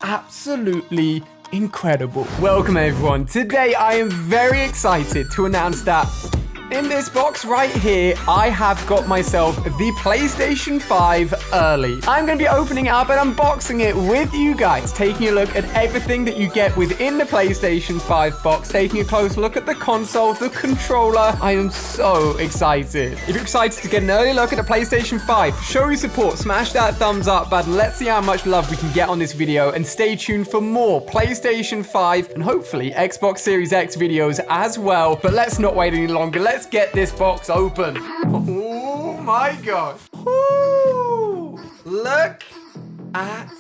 absolutely incredible. Welcome everyone. Today I am very excited to announce that in this box right here, I have got myself the PlayStation 5 early. I'm going to be opening it up and unboxing it with you guys, taking a look at everything that you get within the PlayStation 5 box, taking a close look at the console, the controller. I am so excited. If you're excited to get an early look at the PlayStation 5, show your support, smash that thumbs up button. Let's see how much love we can get on this video, and stay tuned for more PlayStation 5 and hopefully Xbox Series X videos as well. But let's not wait any longer. Let's get this box open. Oh my gosh. Ooh, look at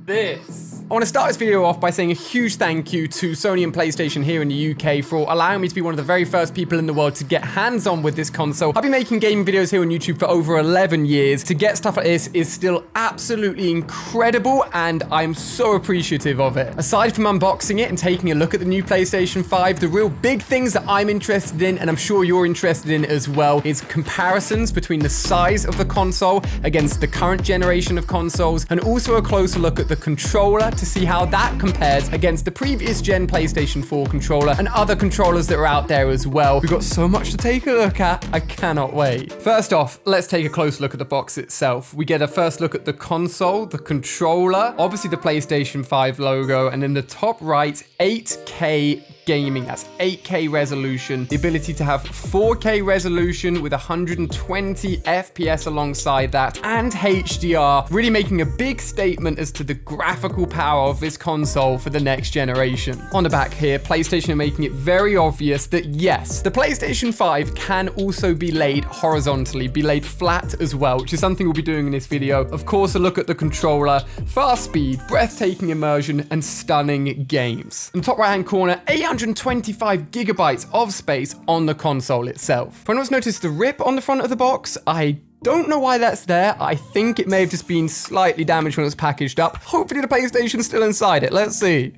this. I want to start this video off by saying a huge thank you to Sony and PlayStation here in the UK for allowing me to be one of the very first people in the world to get hands-on with this console. I've been making gaming videos here on YouTube for over 11 years. To get stuff like this is still absolutely incredible, and I'm so appreciative of it. Aside from unboxing it and taking a look at the new PlayStation 5, the real big things that I'm interested in, and I'm sure you're interested in as well, is comparisons between the size of the console against the current generation of consoles, and also a closer look at the controller to see how that compares against the previous gen PlayStation 4 controller and other controllers that are out there as well. We've got so much to take a look at. I cannot wait. First off, let's take a close look at the box itself. We get a first look at the console, the controller, obviously the PlayStation 5 logo, and in the top right, 8K gaming. That's 8K resolution, the ability to have 4K resolution with 120 FPS alongside that, and HDR, really making a big statement as to the graphical power of this console for the next generation. On the back here, PlayStation are making it very obvious that yes, the PlayStation 5 can also be laid horizontally, be laid flat as well, which is something we'll be doing in this video. Of course, a look at the controller, fast speed, breathtaking immersion, and stunning games. In the top right hand corner, 825 gigabytes of space on the console itself. If anyone's noticed the rip on the front of the box, I don't know why that's there. I think it may have just been slightly damaged when it was packaged up. Hopefully the PlayStation's still inside it. Let's see.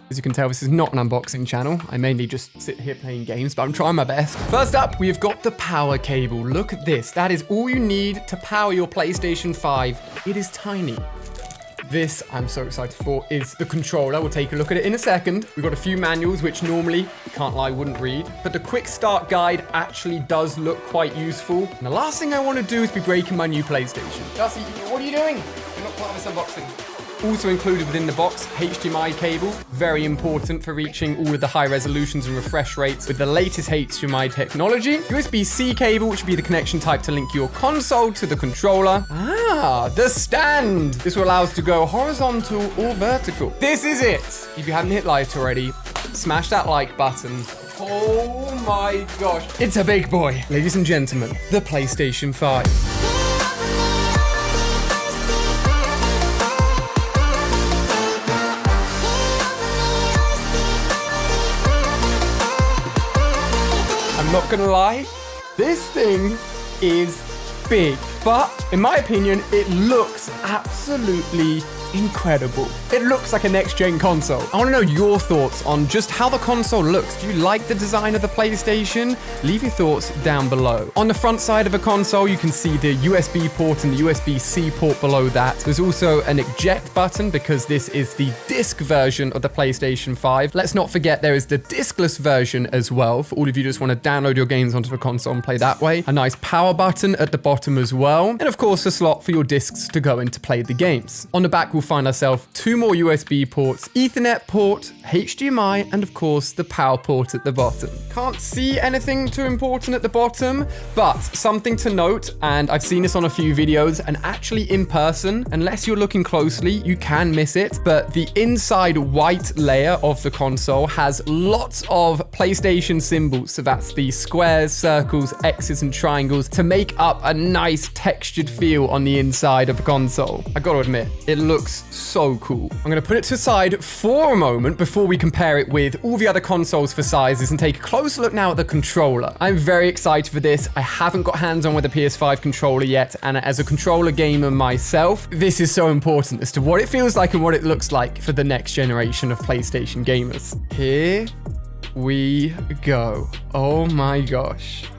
As you can tell, this is not an unboxing channel. I mainly just sit here playing games, but I'm trying my best. First up, we've got the power cable. Look at this. That is all you need to power your PlayStation 5. It is tiny. This, I'm so excited for, is the controller. We'll take a look at it in a second. We've got a few manuals, which normally, can't lie, wouldn't read. But the quick start guide actually does look quite useful. And the last thing I want to do is be breaking my new PlayStation. Darcy, what are you doing? You're not part of this unboxing. Also included within the box, HDMI cable, very important for reaching all of the high resolutions and refresh rates with the latest HDMI technology. USB-C cable, which would be the connection type to link your console to the controller. The stand. This will allow us to go horizontal or vertical. This is it. If you haven't hit like already, smash that like button. Oh my gosh. It's a big boy. Ladies and gentlemen, the PlayStation 5. I'm not gonna lie, this thing is big, but in my opinion, it looks absolutely incredible. It looks like a next-gen console. I want to know your thoughts on just how the console looks. Do you like the design of the PlayStation? Leave your thoughts down below. On the front side of a console, you can see the USB port and the USB-C port below that. There's also an eject button because this is the disc version of the PlayStation 5. Let's not forget there is the discless version as well for all of you who just want to download your games onto the console and play that way. A nice power button at the bottom as well. And of course, a slot for your discs to go in to play the games. On the back, we'll find ourselves 2 more USB ports, Ethernet port, HDMI, and of course the power port at the bottom. Can't see anything too important at the bottom, but something to note, and I've seen this on a few videos, and actually in person, unless you're looking closely, you can miss it, but the inside white layer of the console has lots of PlayStation symbols, so that's the squares, circles, X's, and triangles to make up a nice textured feel on the inside of the console. I gotta admit, it looks so cool. I'm gonna put it to the side for a moment before we compare it with all the other consoles for sizes and take a closer look now at the controller. I'm very excited for this. I haven't got hands on with the PS5 controller yet, and as a controller gamer myself, this is so important as to what it feels like and what it looks like for the next generation of PlayStation gamers. Here we go. Oh my gosh.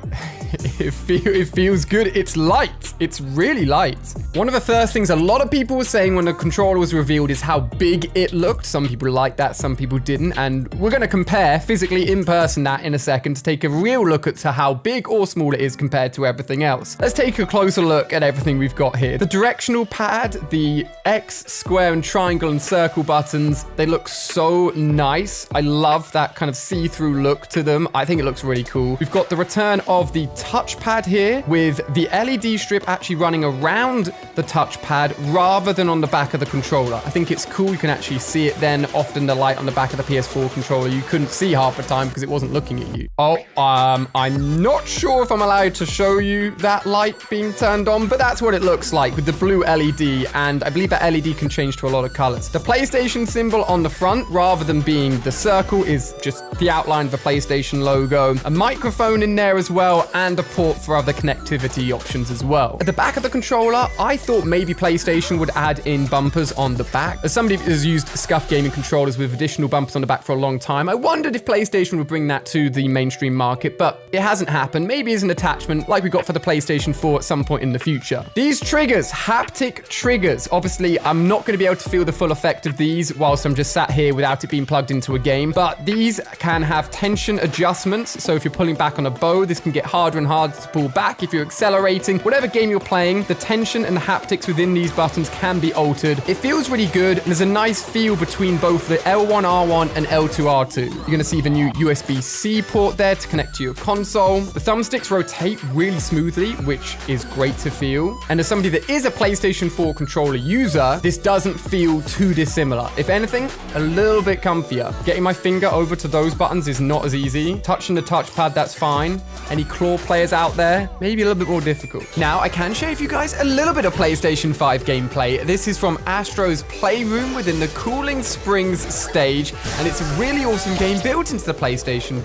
It feels good. It's light. It's really light. One of the first things a lot of people were saying when the controller was revealed is how big it looked. Some people liked that, some people didn't. And we're going to compare physically in person that in a second to take a real look at how big or small it is compared to everything else. Let's take a closer look at everything we've got here. The directional pad, the X, square, and triangle and circle buttons, they look so nice. I love that kind of see-through look to them. I think it looks really cool. We've got the return of the touchpad here with the LED strip actually running around the touchpad rather than on the back of the controller. I think it's cool. You can actually see it then. Often the light on the back of the PS4 controller, you couldn't see half the time because it wasn't looking at you. Oh, I'm not sure if I'm allowed to show you that light being turned on, but that's what it looks like with the blue LED, and I believe that LED can change to a lot of colors. The PlayStation symbol on the front, rather than being the circle, is just the outline of the PlayStation logo. A microphone in there as well, and a port for other connectivity options as well. At the back of the controller, I thought maybe PlayStation would add in bumpers on the back. As somebody who's used SCUF gaming controllers with additional bumpers on the back for a long time, I wondered if PlayStation would bring that to the mainstream market, but it hasn't happened. Maybe as an attachment like we got for the PlayStation 4 at some point in the future. These triggers, haptic triggers. Obviously, I'm not going to be able to feel the full effect of these whilst I'm just sat here without it being plugged into a game, but these can have tension adjustments. So if you're pulling back on a bow, this can get harder and harder to pull back. If you're accelerating, whatever game you're playing, the tension and the haptics within these buttons can be altered. It feels really good, and there's a nice feel between both the L1R1 and L2R2. You're going to see the new USB-C port there to connect to your console. The thumbsticks rotate really smoothly, which is great to feel. And as somebody that is a PlayStation 4 controller user, this doesn't feel too dissimilar. If anything, a little bit comfier. Getting my finger over to those buttons is not as easy. Touching the touchpad, that's fine. Any claw players out there, maybe a little bit more difficult. Now, I can share with you guys a little bit of PlayStation 5 gameplay. This is from Astro's Playroom within the Cooling Springs stage, and it's a really awesome game built into the PlayStation.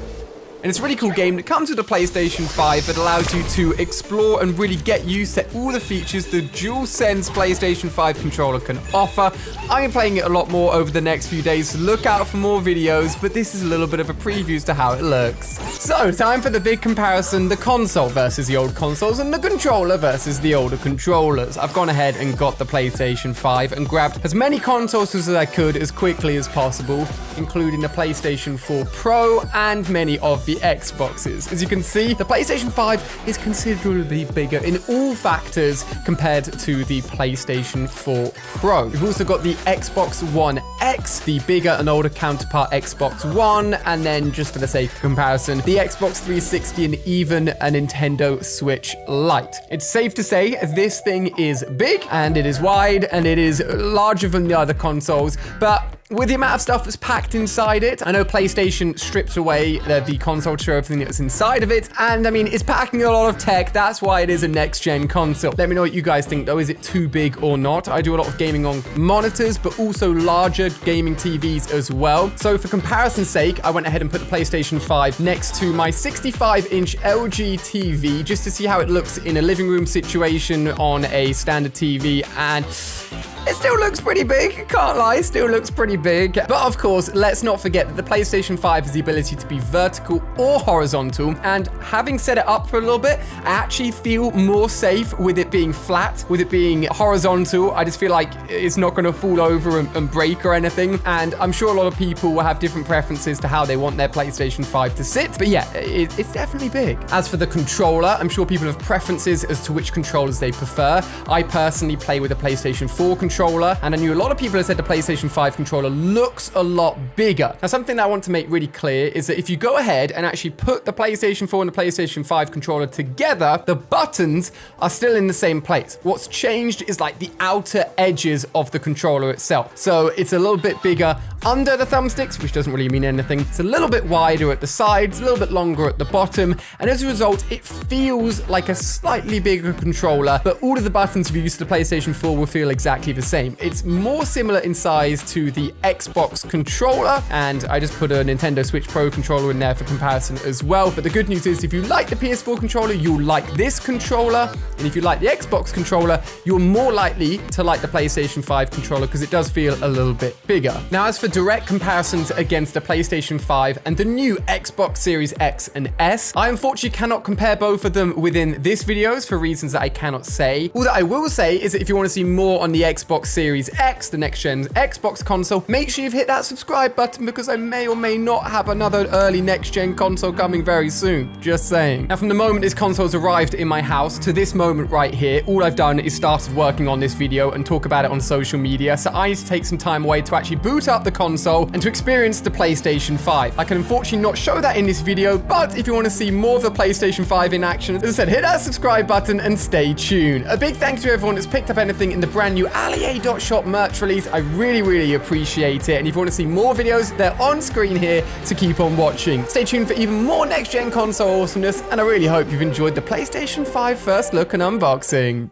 And it's a really cool game that comes with a PlayStation 5 that allows you to explore and really get used to all the features the DualSense PlayStation 5 controller can offer. I'm playing it a lot more over the next few days, so look out for more videos, but this is a little bit of a preview as to how it looks. So, time for the big comparison, the console versus the old consoles and the controller versus the older controllers. I've gone ahead and got the PlayStation 5 and grabbed as many consoles as I could as quickly as possible, including the PlayStation 4 Pro and many of the Xboxes. As you can see, the PlayStation 5 is considerably bigger in all factors compared to the PlayStation 4 Pro. We've also got the Xbox One X, the bigger and older counterpart Xbox One, and then just for the sake of comparison, the Xbox 360 and even a Nintendo Switch Lite. It's safe to say this thing is big and it is wide and it is larger than the other consoles, but with the amount of stuff that's packed inside it, I know PlayStation strips away the console to show everything that's inside of it, and I mean, it's packing a lot of tech. That's why it is a next-gen console. Let me know what you guys think, though. Is it too big or not? I do a lot of gaming on monitors, but also larger gaming TVs as well. So for comparison's sake, I went ahead and put the PlayStation 5 next to my 65-inch LG TV just to see how it looks in a living room situation on a standard TV, and it still looks pretty big, can't lie, still looks pretty big. But of course, let's not forget that the PlayStation 5 has the ability to be vertical or horizontal, and having set it up for a little bit, I actually feel more safe with it being flat, with it being horizontal. I just feel like it's not going to fall over and break or anything, and I'm sure a lot of people will have different preferences to how they want their PlayStation 5 to sit, but yeah, it's definitely big. As for the controller, I'm sure people have preferences as to which controllers they prefer. I personally play with a PlayStation 4 controller, and I knew a lot of people have said the PlayStation 5 controller looks a lot bigger. Now, something that I want to make really clear is that if you go ahead and actually put the PlayStation 4 and the PlayStation 5 controller together, the buttons are still in the same place. What's changed is like the outer edges of the controller itself. So it's a little bit bigger under the thumbsticks, which doesn't really mean anything. It's a little bit wider at the sides, a little bit longer at the bottom, and as a result, it feels like a slightly bigger controller, but all of the buttons if you use the PlayStation 4 will feel exactly the same. It's more similar in size to the Xbox controller, and I just put a Nintendo Switch Pro controller in there for comparison as well. But the good news is if you like the PS4 controller, you'll like this controller, and if you like the Xbox controller, you're more likely to like the PlayStation 5 controller because it does feel a little bit bigger. Now, as for direct comparisons against the PlayStation 5 and the new Xbox Series X and S, I unfortunately cannot compare both of them within this video for reasons that I cannot say. All that I will say is that if you want to see more on the Xbox Series X, the next gen Xbox console, make sure you've hit that subscribe button because I may or may not have another early next gen console coming very soon. Just saying. Now, from the moment this console's arrived in my house to this moment right here, all I've done is started working on this video and talk about it on social media, so I need to take some time away to actually boot up the console and to experience the PlayStation 5. I can unfortunately not show that in this video, but if you want to see more of the PlayStation 5 in action, as I said, hit that subscribe button and stay tuned. A big thank you to everyone that's picked up anything in the brand new Allier.shop merch release. I really appreciate it, and if you want to see more videos, they're on screen here, so keep on watching. Stay tuned for even more next gen console awesomeness, and I really hope you've enjoyed the PlayStation 5 first look and unboxing.